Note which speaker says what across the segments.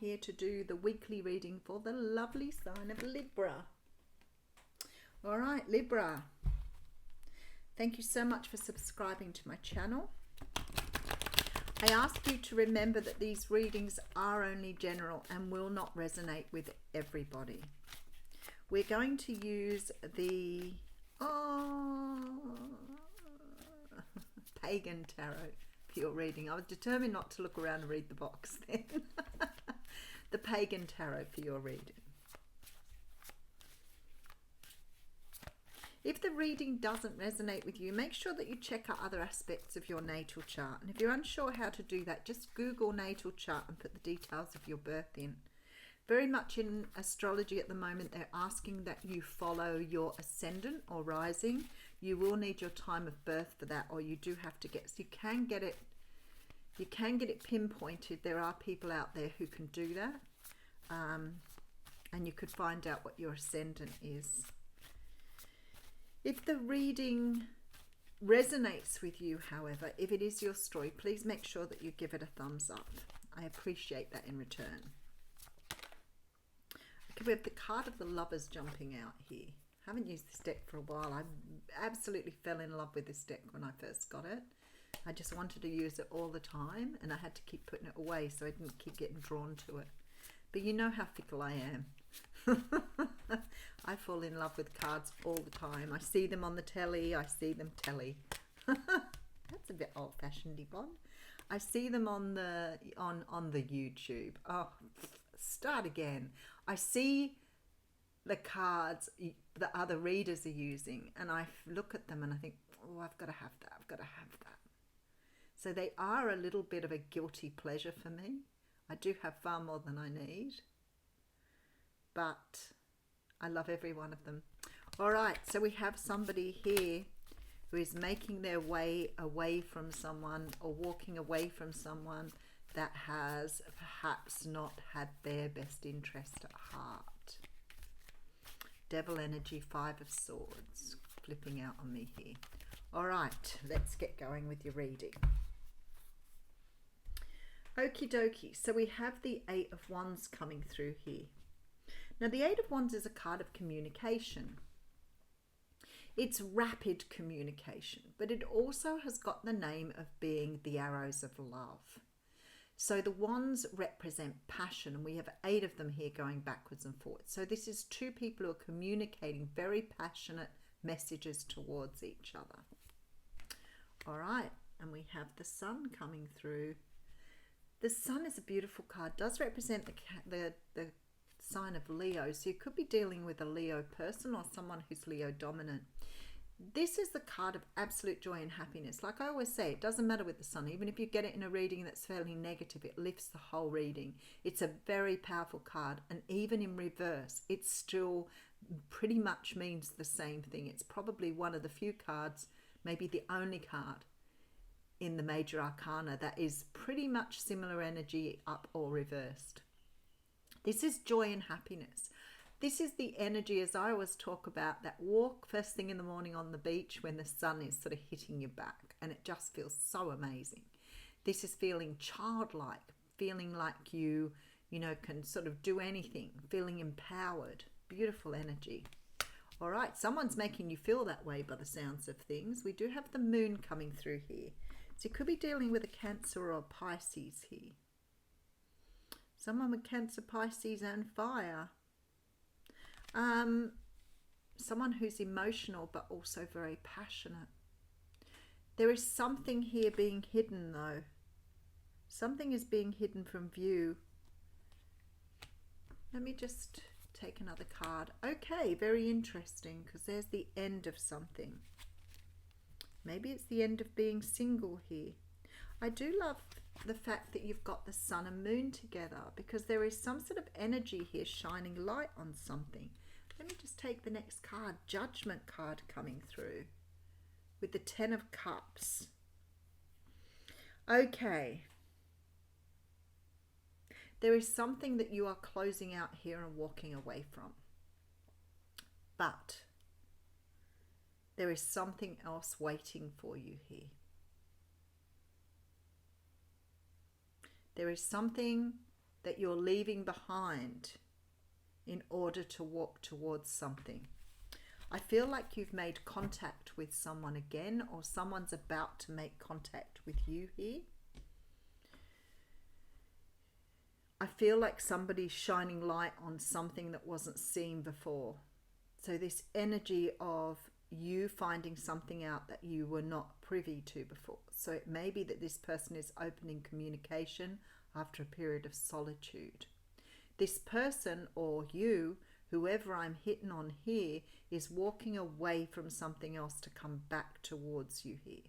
Speaker 1: here to do the weekly reading for the lovely sign of Libra. All right, Libra. Thank you so much for subscribing to my channel. I ask you to remember that these readings are only general and will not resonate with everybody. We're going to use the Pagan Tarot for your reading. I was determined not to look around and read the box then. The Pagan Tarot for your reading. If the reading doesn't resonate with you, make sure that you check out other aspects of your natal chart. And if you're unsure how to do that, just Google natal chart and put the details of your birth in. Very much in astrology at the moment, they're asking that you follow your ascendant or rising. You will need your time of birth for that, or you do have to get, so you can get it pinpointed. There are people out there who can do that. And you could find out what your ascendant is. If the reading resonates with you, however, if it is your story, please make sure that you give it a thumbs up. I appreciate that in return. Okay, we have the card of the Lovers jumping out here. Haven't used this deck for a while. I absolutely fell in love with this deck when I first got it. I just wanted to use it all the time, and I had to keep putting it away so I didn't keep getting drawn to it. But you know how fickle I am. I fall in love with cards all the time. I see them on the telly. I see them telly. That's a bit old-fashioned, Yvonne. I see them on the YouTube. Oh, start again. I see the cards that other readers are using, and I look at them and I think, oh, I've got to have that. I've got to have that. So they are a little bit of a guilty pleasure for me. I do have far more than I need, but I love every one of them. All right, so we have somebody here who is making their way away from someone, or walking away from someone that has perhaps not had their best interest at heart. Devil energy, 5 of Swords, flipping out on me here. All right, let's get going with your reading. Okie dokie, so we have the 8 of Wands coming through here. Now the 8 of Wands is a card of communication. It's rapid communication, but it also has got the name of being the arrows of love. So the wands represent passion, and we have 8 of them here going backwards and forwards. So this is 2 people who are communicating very passionate messages towards each other. All right, and we have the Sun coming through. The Sun is a beautiful card, does represent the sign of Leo. So you could be dealing with a Leo person or someone who's Leo dominant. This is the card of absolute joy and happiness. Like I always say, it doesn't matter with the Sun. Even if you get it in a reading that's fairly negative, it lifts the whole reading. It's a very powerful card. And even in reverse, it still pretty much means the same thing. It's probably one of the few cards, maybe the only card in the major arcana that is pretty much similar energy, up or reversed. This is joy and happiness. This is the energy, as I always talk about, that walk first thing in the morning on the beach when the sun is sort of hitting your back, and it just feels so amazing. This is feeling childlike, feeling like you can sort of do anything, feeling empowered. Beautiful energy. All right, someone's making you feel that way by the sounds of things. We do have the moon coming through here. So you could be dealing with a Cancer or a Pisces here. Someone with Cancer, Pisces and fire. Someone who's emotional but also very passionate. There is something here being hidden though. Something is being hidden from view. Let me just take another card. Okay, very interesting, because there's the end of something. Maybe it's the end of being single here. I do love the fact that you've got the Sun and Moon together, because there is some sort of energy here shining light on something. Let me just take the next card, Judgment card coming through with the 10 of Cups. Okay. There is something that you are closing out here and walking away from. But there is something else waiting for you here. There is something that you're leaving behind in order to walk towards something. I feel like you've made contact with someone again, or someone's about to make contact with you here. I feel like somebody's shining light on something that wasn't seen before. So this energy of you finding something out that you were not privy to before. So it may be that this person is opening communication after a period of solitude. This person, or you, whoever I'm hitting on here, is walking away from something else to come back towards you here.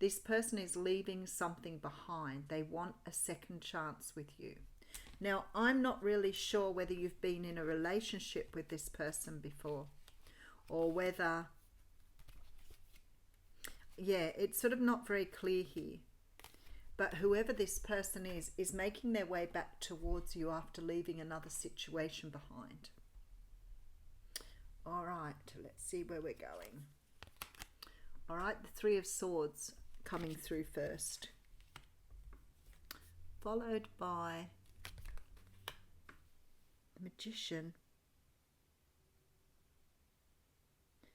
Speaker 1: This person is leaving something behind. They want a second chance with you. Now, I'm not really sure whether you've been in a relationship with this person before, or whether, it's sort of not very clear here. But whoever this person is making their way back towards you after leaving another situation behind. All right, let's see where we're going. All right, the Three of Swords coming through first, followed by the Magician.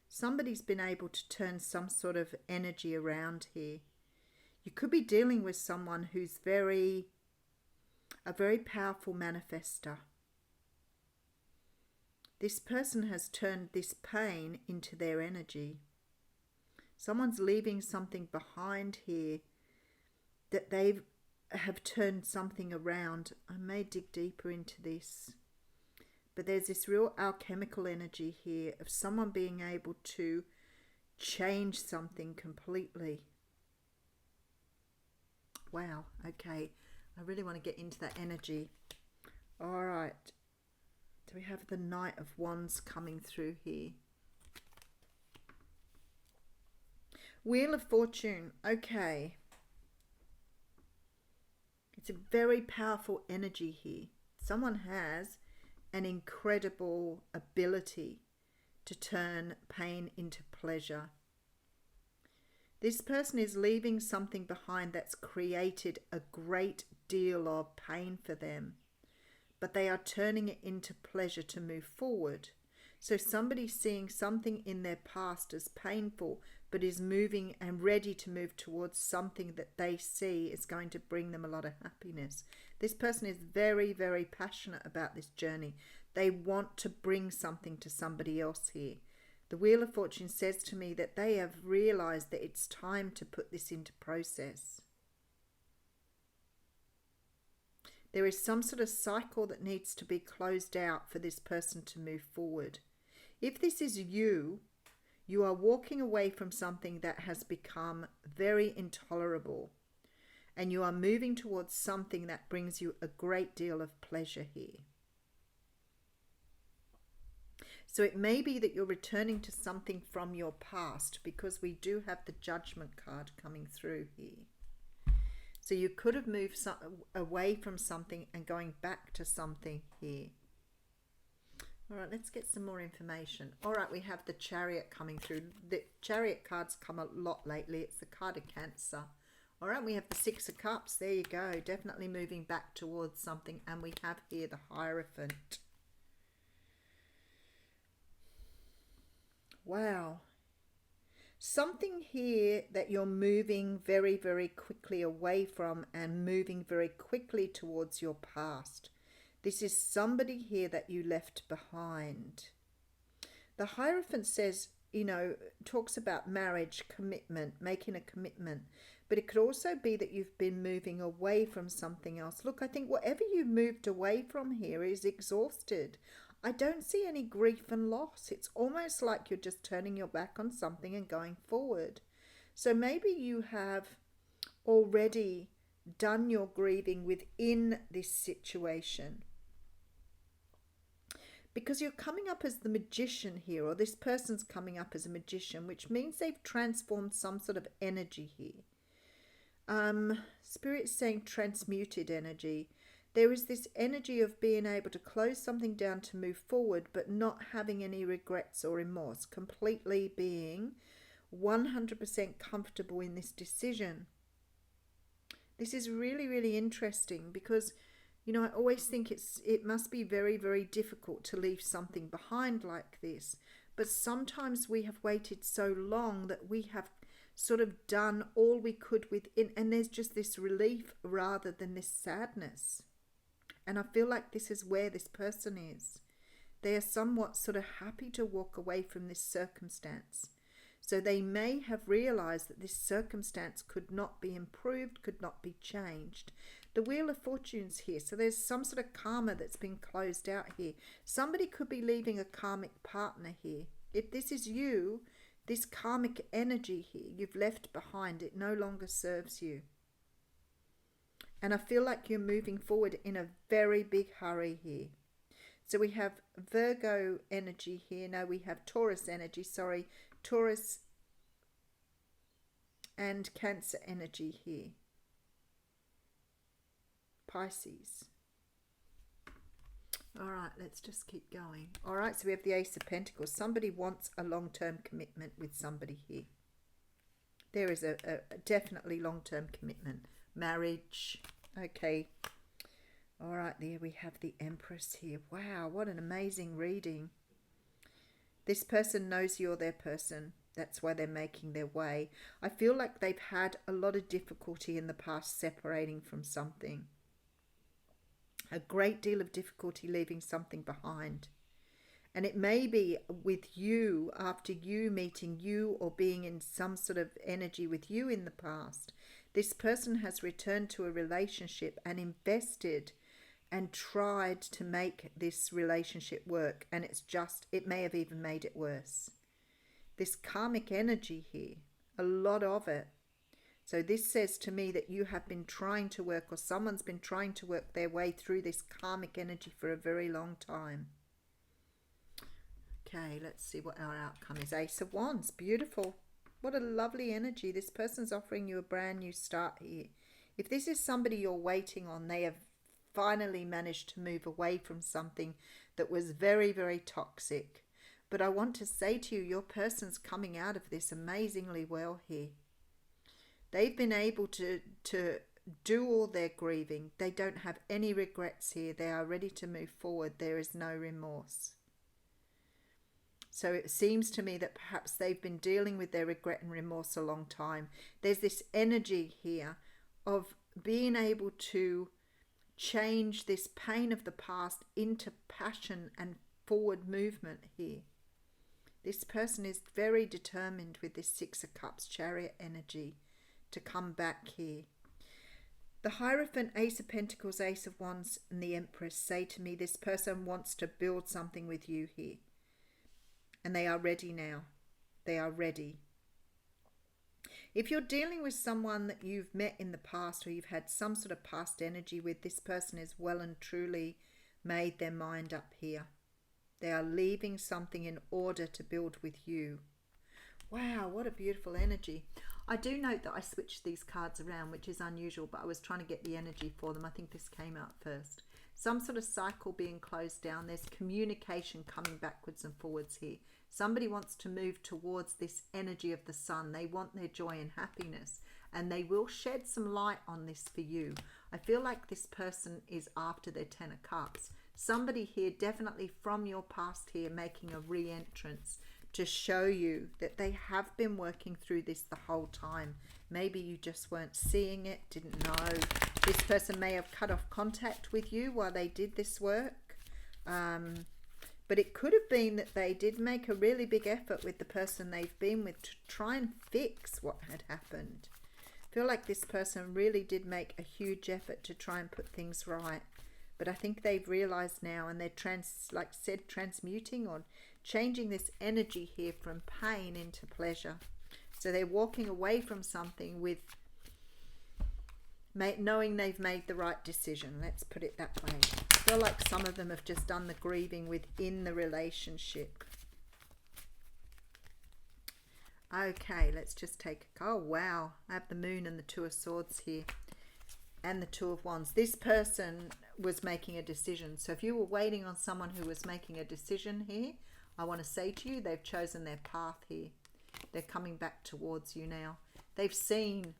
Speaker 1: Somebody's been able to turn some sort of energy around here. You could be dealing with someone who's a very powerful manifester. This person has turned this pain into their energy. Someone's leaving something behind here that they have turned something around. I may dig deeper into this. But there's this real alchemical energy here of someone being able to change something completely. Wow, okay. I really want to get into that energy. All right. Do we have the Knight of Wands coming through here? Wheel of Fortune. Okay. It's a very powerful energy here. Someone has an incredible ability to turn pain into pleasure. This person is leaving something behind that's created a great deal of pain for them, but they are turning it into pleasure to move forward. So somebody's seeing something in their past as painful, but is moving and ready to move towards something that they see is going to bring them a lot of happiness. This person is very, very passionate about this journey. They want to bring something to somebody else here. The Wheel of Fortune says to me that they have realized that it's time to put this into process. There is some sort of cycle that needs to be closed out for this person to move forward. If this is you, you are walking away from something that has become very intolerable, and you are moving towards something that brings you a great deal of pleasure here. So it may be that you're returning to something from your past, because we do have the Judgment card coming through here. So you could have moved away from something and going back to something here. All right, let's get some more information. All right, we have the Chariot coming through. The Chariot cards come a lot lately. It's the card of Cancer. All right, we have the Six of Cups. There you go. Definitely moving back towards something. And we have here the Hierophant. Wow. Something here that you're moving very, very quickly away from and moving very quickly towards your past. This is somebody here that you left behind. The Hierophant says, talks about marriage, commitment, making a commitment. But it could also be that you've been moving away from something else. Look, I think whatever you moved away from here is exhausted. I don't see any grief and loss. It's almost like you're just turning your back on something and going forward. So maybe you have already done your grieving within this situation, because you're coming up as the Magician here, or this person's coming up as a magician, which means they've transformed some sort of energy here. Spirit's saying transmuted energy. There is this energy of being able to close something down to move forward, but not having any regrets or remorse, completely being 100% comfortable in this decision. This is really, really interesting, because You know, I always think it must be very, very difficult to leave something behind like this. But sometimes we have waited so long that we have sort of done all we could within, and there's just this relief rather than this sadness. And I feel like this is where this person is. They are somewhat sort of happy to walk away from this circumstance. So they may have realized that this circumstance could not be improved, could not be changed. The Wheel of Fortune's here, so there's some sort of karma that's been closed out here. Somebody could be leaving a karmic partner here. If this is you, this karmic energy here you've left behind, it no longer serves you. And I feel like you're moving forward in a very big hurry here. So we have Virgo energy here. No, we have Taurus energy, sorry. Taurus and Cancer energy here. Pisces. All right, let's just keep going. All right, so we have the Ace of Pentacles. Somebody wants a long-term commitment with somebody here. There is a definitely long-term commitment. Marriage. Okay. All right, there we have the Empress here. Wow, what an amazing reading. This person knows you're their person. That's why they're making their way. I feel like they've had a lot of difficulty in the past separating from something. A great deal of difficulty leaving something behind. And it may be with you, after you meeting you or being in some sort of energy with you in the past. This person has returned to a relationship and invested and tried to make this relationship work. And it may have even made it worse. This karmic energy here, a lot of it. So this says to me that you have been trying to work, or someone's been trying to work their way through this karmic energy for a very long time. Okay, let's see what our outcome is. Ace of Wands, beautiful. What a lovely energy. This person's offering you a brand new start here. If this is somebody you're waiting on, they have finally managed to move away from something that was very, very toxic. But I want to say to you, your person's coming out of this amazingly well here. They've been able to do all their grieving. They don't have any regrets here. They are ready to move forward. There is no remorse. So it seems to me that perhaps they've been dealing with their regret and remorse a long time. There's this energy here of being able to change this pain of the past into passion and forward movement here. This person is very determined with this Six of Cups Chariot energy to come back here. The Hierophant, Ace of Pentacles, Ace of Wands and the Empress say to me this person wants to build something with you here. And they are ready now. They are ready. If you're dealing with someone that you've met in the past or you've had some sort of past energy with, this person is well and truly made their mind up here. They are leaving something in order to build with you. Wow, what a beautiful energy. I do note that I switched these cards around, which is unusual, but I was trying to get the energy for them. I think this came out first. Some sort of cycle being closed down. There's communication coming backwards and forwards here. Somebody wants to move towards this energy of the sun. They want their joy and happiness, and they will shed some light on this for you. I feel like this person is after their Ten of Cups. Somebody here, definitely from your past here, making a re-entrance to show you that they have been working through this the whole time. Maybe you just weren't seeing it, didn't know. This person may have cut off contact with you while they did this work. But it could have been that they did make a really big effort with the person they've been with to try and fix what had happened. I feel like this person really did make a huge effort to try and put things right. But I think they've realized now, and they're transmuting or changing this energy here from pain into pleasure. So they're walking away from something with knowing they've made the right decision. Let's put it that way. I feel like some of them have just done the grieving within the relationship. Okay, let's just take a... Oh, wow. I have the Moon and the Two of Swords here. And the Two of Wands. This person was making a decision. So if you were waiting on someone who was making a decision here, I want to say to you, they've chosen their path here. They're coming back towards you now. They've seen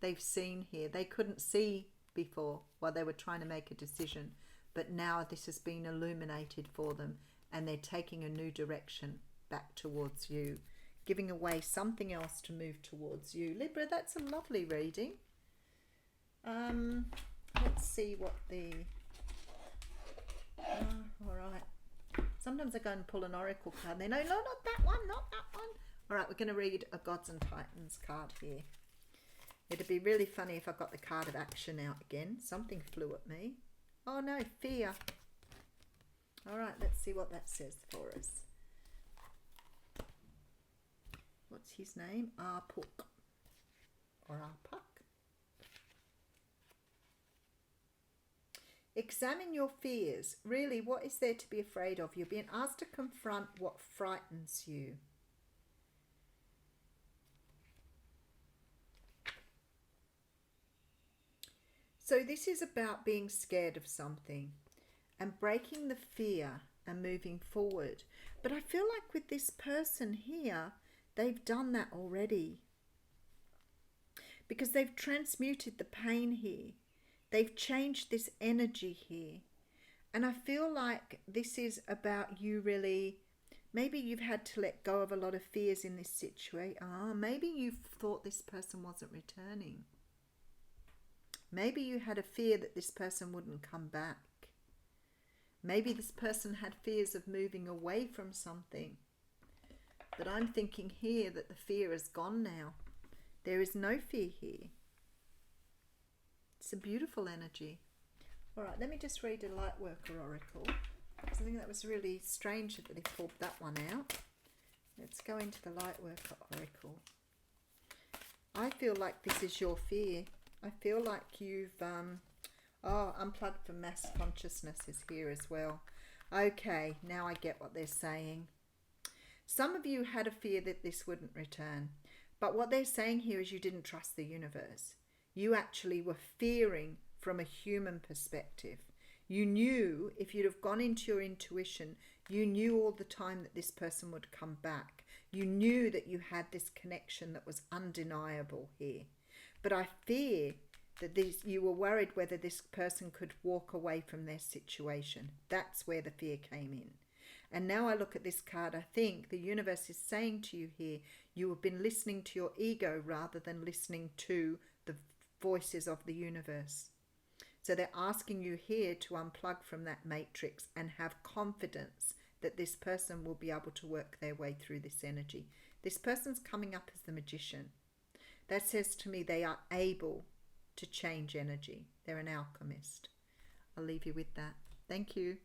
Speaker 1: here. They couldn't see before while they were trying to make a decision, but now this has been illuminated for them and they're taking a new direction back towards you, giving away something else to move towards you. Libra, that's a lovely reading. Let's see what the... all right. Sometimes I go and pull an oracle card and they know, no, not that one, not that one. All right, we're going to read a Gods and Titans card here. It'd be really funny if I got the card of action out again. Something flew at me. Oh no, fear. All right, let's see what that says for us. What's his name? Arpuk. Or Arpuk. Examine your fears. Really, what is there to be afraid of? You're being asked to confront what frightens you. So this is about being scared of something and breaking the fear and moving forward. But I feel like with this person here, they've done that already. Because they've transmuted the pain here. They've changed this energy here. And I feel like this is about you really... Maybe you've had to let go of a lot of fears in this situation. Maybe you thought this person wasn't returning. Maybe you had a fear that this person wouldn't come back. Maybe this person had fears of moving away from something. But I'm thinking here that the fear is gone now. There is no fear here. It's a beautiful energy. All right, let me just read a Lightworker Oracle. I think that was really strange that they pulled that one out. Let's go into the Lightworker Oracle. I feel like this is your fear. I feel like you've, unplugged from mass consciousness is here as well. Okay, now I get what they're saying. Some of you had a fear that this wouldn't return. But what they're saying here is you didn't trust the universe. You actually were fearing from a human perspective. You knew, if you'd have gone into your intuition, you knew all the time that this person would come back. You knew that you had this connection that was undeniable here. But I fear that you were worried whether this person could walk away from their situation. That's where the fear came in. And now I look at this card, I think the universe is saying to you here, you have been listening to your ego rather than listening to the voices of the universe. So they're asking you here to unplug from that matrix and have confidence that this person will be able to work their way through this energy. This person's coming up as the magician. That says to me they are able to change energy. They're an alchemist. I'll leave you with that. Thank you.